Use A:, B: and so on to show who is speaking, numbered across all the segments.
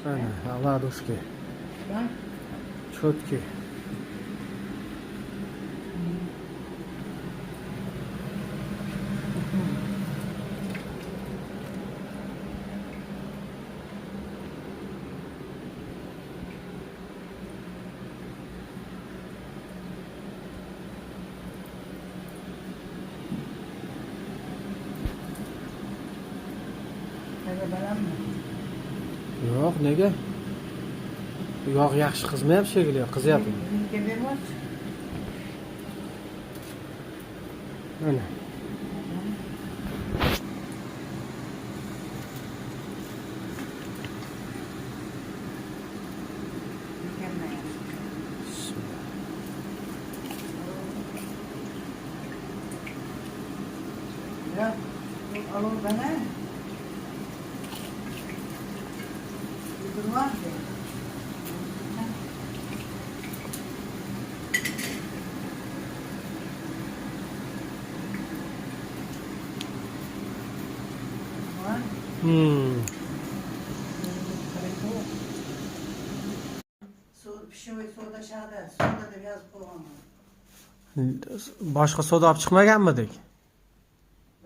A: Ana, ладушки.
B: Bak.
A: Четкий.
B: Hadi bakalım mı?
A: Yo'q, nega? Yog' yaxshi qizmayapti shekilli, qizyapti.
B: Bizimki bermoz.
A: Ana.
B: Mükemmel. Ya, bu al o bana. Durmaz ya. Var. Su pişiyor, soda aşağıda. Soda da biraz koyamam.
A: Boshqa soda olib chiqmaganmidik?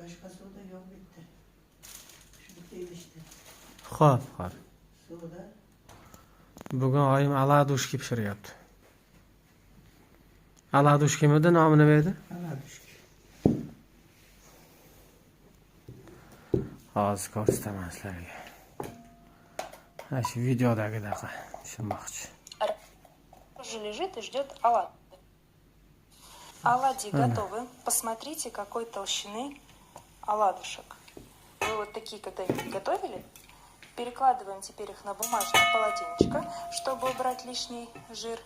B: Başka soda yok bitti. Şu bittiydi işte.
A: Xo'p, xo'p.
B: Soda.
A: Bugun oyim aladushki pishiryapti. Aladushkimidi, nomi nima edi?
B: Aladuşki.
A: Hozir ko'rsataman sizlarga. Ha, shu videodagidaqa tushunmoqchi.
C: Уже лежит и ждет оладьи. Оладьи готовы. Посмотрите, какой толщины оладушек. Вы вот такие когда-нибудь готовили? Перекладываем теперь их на бумажное полотенечко, чтобы убрать лишний жир.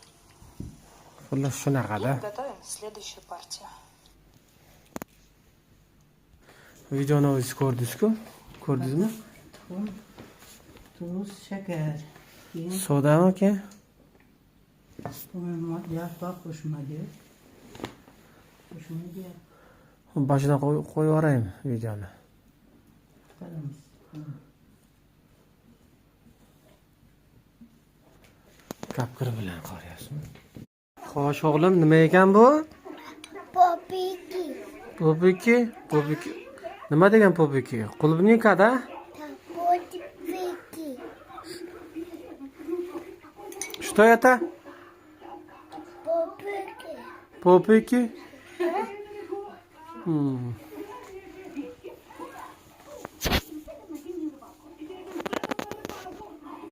A: Xullas shunaqada.
C: И готовим следующую партию.
A: Videoni o'zingiz ko'rdingiz-ku? Ko'rdingizmi?
B: Tuxum, tuz, şeker. Keyin
A: Sodami aka?
B: bu yaprak hoşuma gidiyor. Hoşuma gidiyor.
A: Boshidan qo'yib yuboraymi videoni?
B: Bakalım.
A: Kapkir bilan qo'ryapsizmi? Xo'sh o'g'lim, nima ekan bu?
D: Popiki.
A: Popiki? Popiki. Nima degan popiki? Klubnikada?
D: Popiki.
A: Что это?
D: Popiki.
A: Popiki? Hmm.